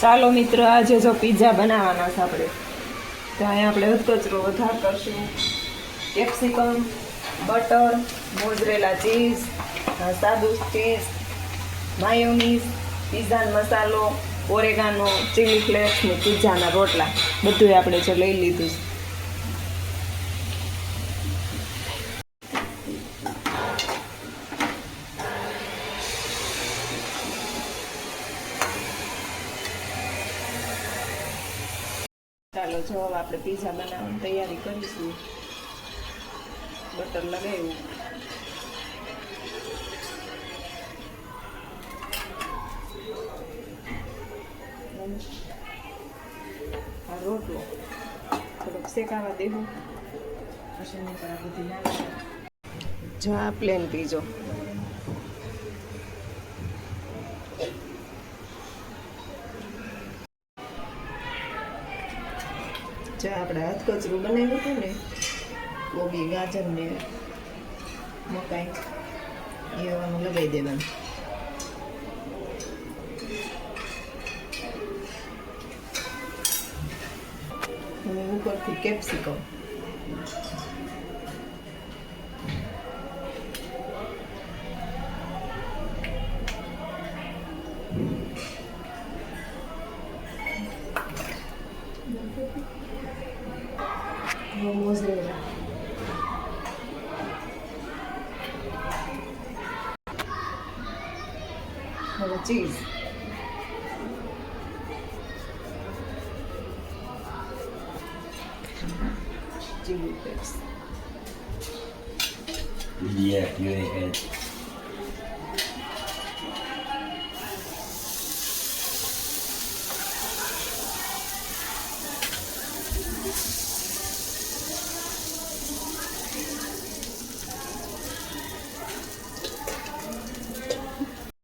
ચાલો મિત્રો, આજે જો પિઝા બનાવવાના છે આપણે. તો અહીંયા આપણે કચરો વધાર કરશું. કેપ્સિકમ, બટર, મોઝરેલા ચીઝ, સાદું ચીઝ, માયોનીઝ, પિઝાનો મસાલો, ઓરેગાનો, ચીલી ફ્લેક્સ ને પિઝાના રોટલા બધું આપણે જો લઈ લીધું છે. ચાલો જો હવે આપણે પિઝા બનાવવાની તૈયારી કરીશું. બટર લગાવ્યું. આ રોટલો થોડોક શેકાવા દેવું. પછી એની પર આ બધી નાખી. જો આ પ્લેન પીઝો. જો આપણે હાથ કચરું બનાવ્યું હતું ને, કોબી, ગાજર ને મકાઈ, એ આમાં લગાવી દેવાનું. અને ઉપરથી કેપ્સિકમ. મોઝરેલા. હવે cheese. Chilli flakes. Yeah, you ahead.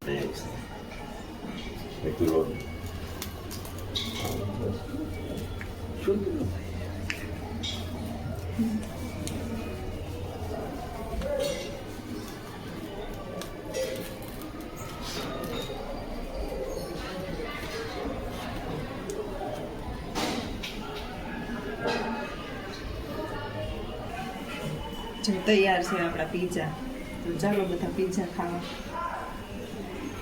Next. Make the road. તૈયાર છે આપણા પિઝા. તો ચાલો બધા પિઝા ખાવા.